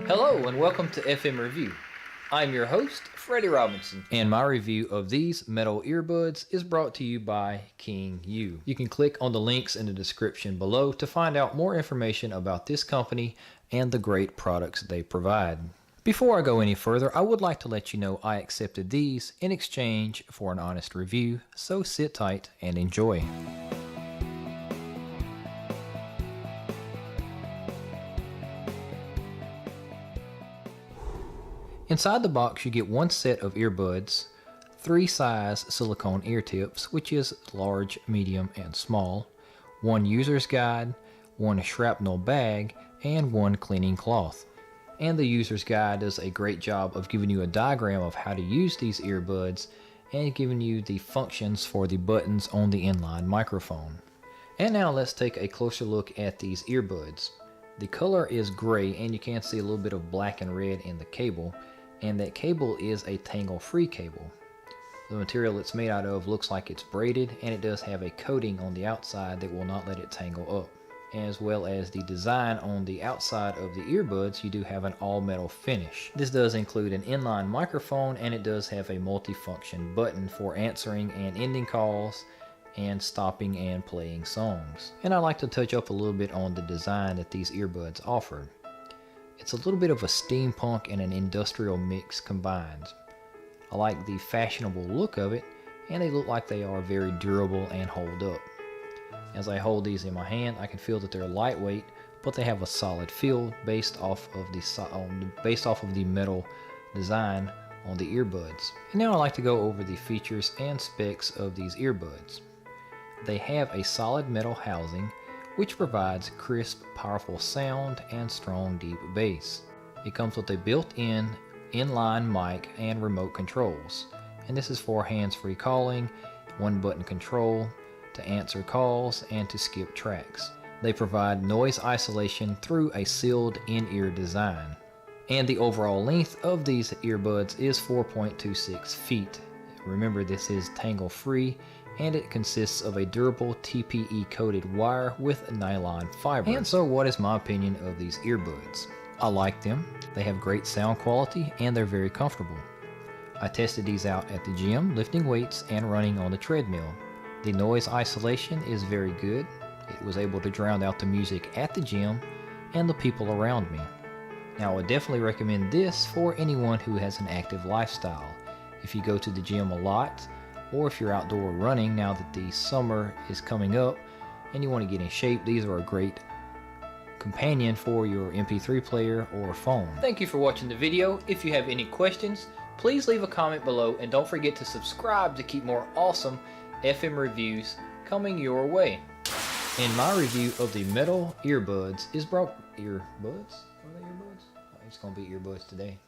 Hello and welcome to FMRevu. I'm your host, Freddie Robinson, and my review of these metal earbuds is brought to you by KingYou. You can click on the links in the description below to find out more information about this company and the great products they provide. Before I go any further, I would like to let you know I accepted these in exchange for an honest review, so sit tight and enjoy. Inside the box you get one set of earbuds, 3 size silicone ear tips, which is large, medium, and small, 1 user's guide, 1 shrapnel bag, and 1 cleaning cloth. And the user's guide does a great job of giving you a diagram of how to use these earbuds and giving you the functions for the buttons on the inline microphone. And now let's take a closer look at these earbuds. The color is gray and you can see a little bit of black and red in the cable. And that cable is a tangle-free cable. The material it's made out of looks like it's braided, and it does have a coating on the outside that will not let it tangle up. As well as the design on the outside of the earbuds, you do have an all-metal finish. This does include an inline microphone, and it does have a multi-function button for answering and ending calls and stopping and playing songs. And I'd like to touch up a little bit on the design that these earbuds offer. It's a little bit of a steampunk and an industrial mix combined. I like the fashionable look of it, and they look like they are very durable and hold up. As I hold these in my hand, I can feel that they're lightweight, but they have a solid feel based off of the metal design on the earbuds. And now I'd like to go over the features and specs of these earbuds. They have a solid metal housing, which provides crisp, powerful sound and strong, deep bass. It comes with a built-in inline mic and remote controls, and this is for hands-free calling, one-button control to answer calls and to skip tracks. They provide noise isolation through a sealed in-ear design. And the overall length of these earbuds is 4.26 feet. Remember, this is tangle-free, and it consists of a durable TPE coated wire with nylon fiber. And so what is my opinion of these earbuds? I like them, they have great sound quality, and they're very comfortable. I tested these out at the gym, lifting weights and running on the treadmill. The noise isolation is very good. It was able to drown out the music at the gym and the people around me. Now I would definitely recommend this for anyone who has an active lifestyle. If you go to the gym a lot, or if you're outdoor running now that the summer is coming up and you want to get in shape, these are a great companion for your MP3 player or phone. Thank you for watching the video. If you have any questions, please leave a comment below, and don't forget to subscribe to keep more awesome FM reviews coming your way. And my review of the metal earbuds is brought... Earbuds? Are they earbuds? Oh, it's going to be earbuds today.